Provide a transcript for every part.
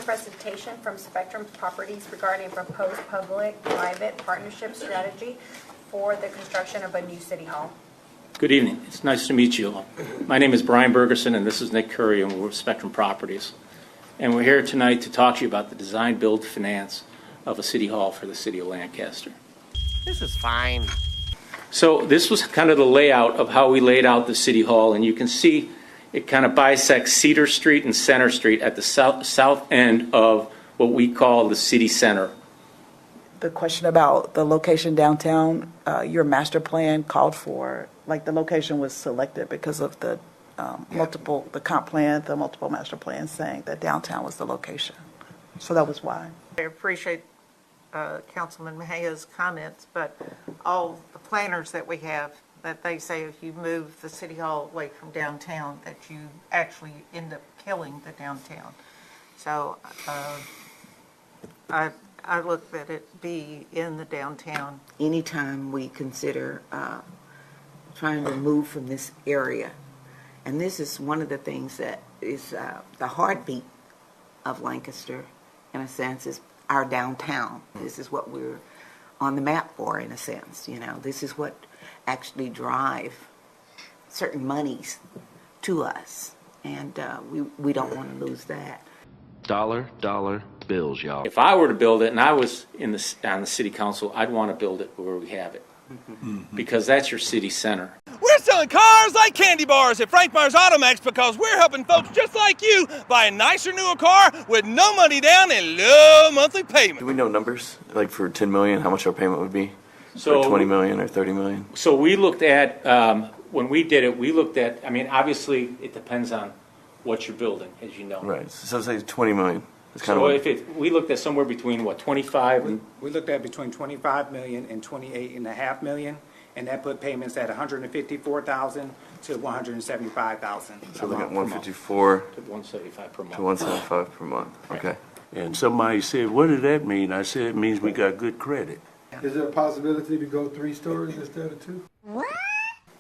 presentation from Spectrum Properties regarding proposed public-private partnership strategy for the construction of a new city hall. Good evening. It's nice to meet you all. My name is Brian Bergerson, and this is Nick Curry, and we're with Spectrum Properties. And we're here tonight to talk to you about the design, build, finance of a city hall for the city of Lancaster. This is fine. So this was kind of the layout of how we laid out the city hall, and you can see it kind of bisects Cedar Street and Center Street at the south end of what we call the city center. The question about the location downtown, your master plan called for, like the location was selected because of the the comp plan, the multiple master plans saying that downtown was the location. So that was why. I appreciate Councilman Mejia's comments, but all the planners that we have, that they say if you move the city hall away from downtown, that you actually end up killing the downtown. So I look at it be in the downtown. Anytime we consider trying to move from this area, and this is one of the things that is the heartbeat of Lancaster, in a sense, is our downtown. This is what we're on the map for, in a sense. You know, this is what actually drive certain monies to us, and we don't want to lose that. Dollar bills, y'all. If I were to build it and I was on the city council, I'd want to build it where we have it, because that's your city center. We're selling cars like candy bars at Frank Myers Automax because we're helping folks just like you buy a nicer, newer car with no money down and low monthly payment. Do we know numbers? Like for 10 million, how much our payment would be? So for 20 million or 30 million? So we looked at, when we did it, we looked at, I mean, obviously it depends on what you're building, as you know. Right. So say 20 million. That's kind So of we looked at somewhere between, what, 25 and... We looked at between 25 million and 28.5 million, and that put payments at 154,000 to 175,000. so we got 154 to 175 per month. to 175 per month. Okay. And somebody said, what did that mean? I said, it means we got good credit. Is there a possibility to go 3 stories instead of 2?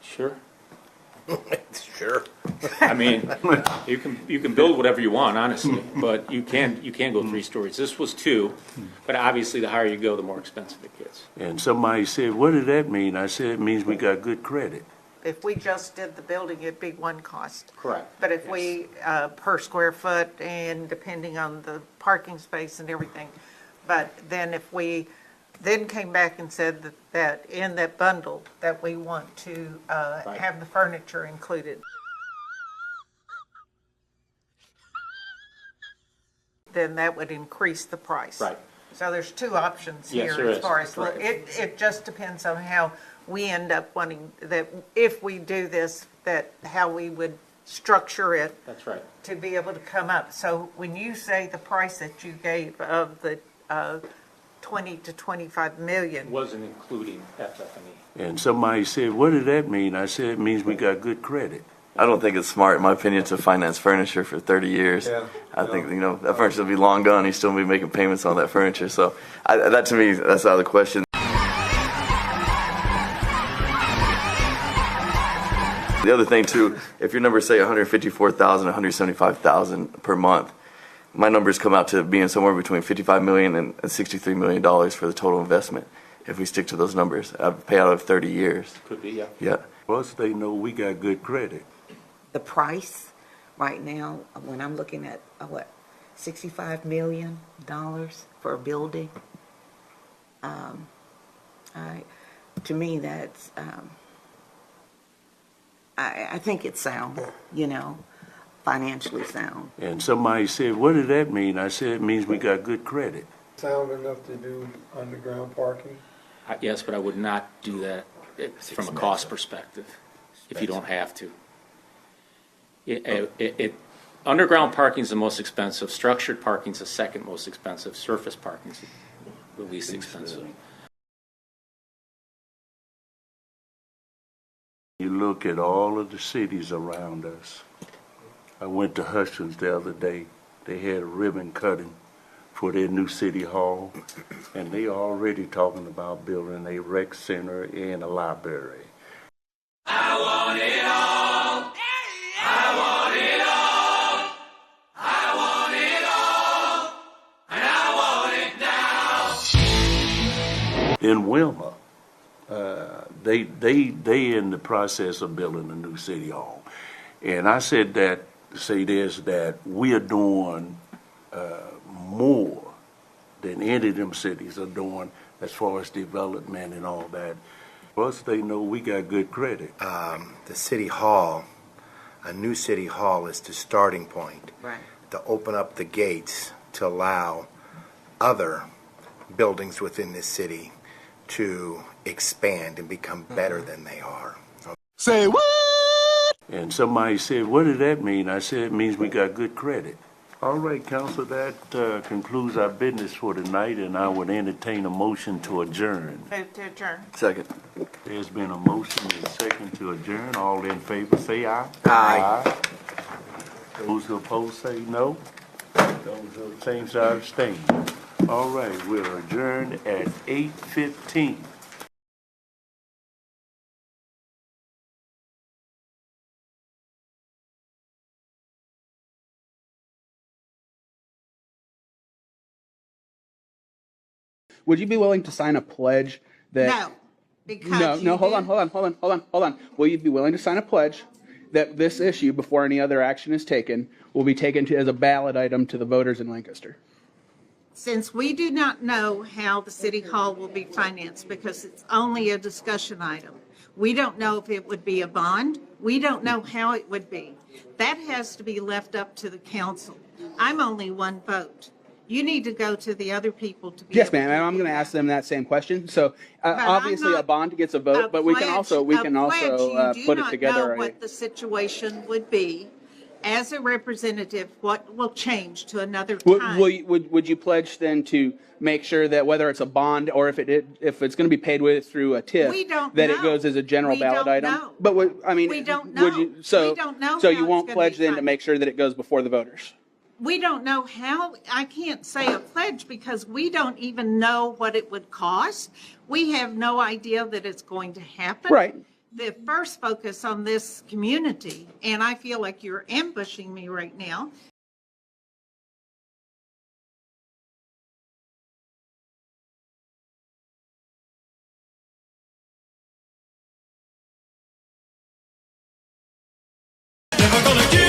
Sure. Sure. I mean, you can build whatever you want, honestly, but you can't go 3 stories. This was 2, but obviously the higher you go, the more expensive it gets. And somebody said, what did that mean? I said, it means we got good credit. If we just did the building, it'd be one cost. Correct. But if we, per square foot and depending on the parking space and everything, but then if we then came back and said that in that bundle that we want to have the furniture included, then that would increase the price. Right. So there's 2 options Yes, here there as is. far as, Right. it just depends on how we end up wanting, that if we do this, that how we would structure it. That's right. To be able to come up. So when you say the price that you gave of the 20 to 25 million. Wasn't including FF&E. And somebody said, what did that mean? I said, it means we got good credit. I don't think it's smart, in my opinion, to finance furniture for 30 years. Yeah. I think, that furniture will be long gone. You still be making payments on that furniture. So that to me, that's out of the question. The other thing, too, if your numbers say 154,000, 175,000 per month, my numbers come out to being somewhere between $55 million and $63 million for the total investment. If we stick to those numbers, I'd pay out of 30 years. Could be, yeah. Yeah. Plus, they know we got good credit. The price right now, when I'm looking at $65 million for a building, to me that's I think it's sound, financially sound. And somebody said, what did that mean? I said, it means we got good credit. Sound enough to do underground parking? Yes, but I would not do that from a cost perspective if you don't have to. Underground parking is the most expensive. Structured parking is the second most expensive. Surface parking is the least expensive. You look at all of the cities around us. I went to Hutchins the other day. They had a ribbon cutting for their new city hall, and they already talking about building a rec center and a library. I want it all. I want it all. I want it all. in Wilma, they in the process of building a new city hall. And I said that, to say this, that we are doing more than any of them cities are doing as far as development and all that. Plus, they know we got good credit. The city hall, a new city hall is the starting point. Right. To open up the gates to allow other buildings within this city to expand and become better than they are. Say what? And somebody said, what did that mean? I said, it means we got good credit. All right, council, that concludes our business for tonight, and I would entertain a motion to adjourn. Move to adjourn. Second. There's been a motion and a second to adjourn. All in favor, say aye. Aye. Those who oppose, say no. Those who same side abstain. All right, we're adjourned at 8:15. Would you be willing to sign a pledge that? No, because No, you no, hold on, did- hold on. Will you be willing to sign a pledge that this issue, before any other action is taken, will be taken as a ballot item to the voters in Lancaster? Since we do not know how the city hall will be financed, because it's only a discussion item, we don't know if it would be a bond. We don't know how it would be. That has to be left up to the council. I'm only one vote. You need to go to the other people to be. Yes, able ma'am, and I'm do going to that. ask them that same question. So I'm obviously a not- bond gets a vote, but we can also You do put it not together. know what the situation would be. As a representative, what will change to another time? Would you pledge then to make sure that whether it's a bond or if it's going to be paid with through a TIF, We don't that it know. goes as a general We ballot don't item? know. But We don't know. Would you, so We don't know so how you it's won't gonna pledge be then to funded. make sure that it goes before the voters? We don't know how. I can't say a pledge because we don't even know what it would cost. We have no idea that it's going to happen. Right. The first focus on this community, and I feel like you're ambushing me right now, Never gonna give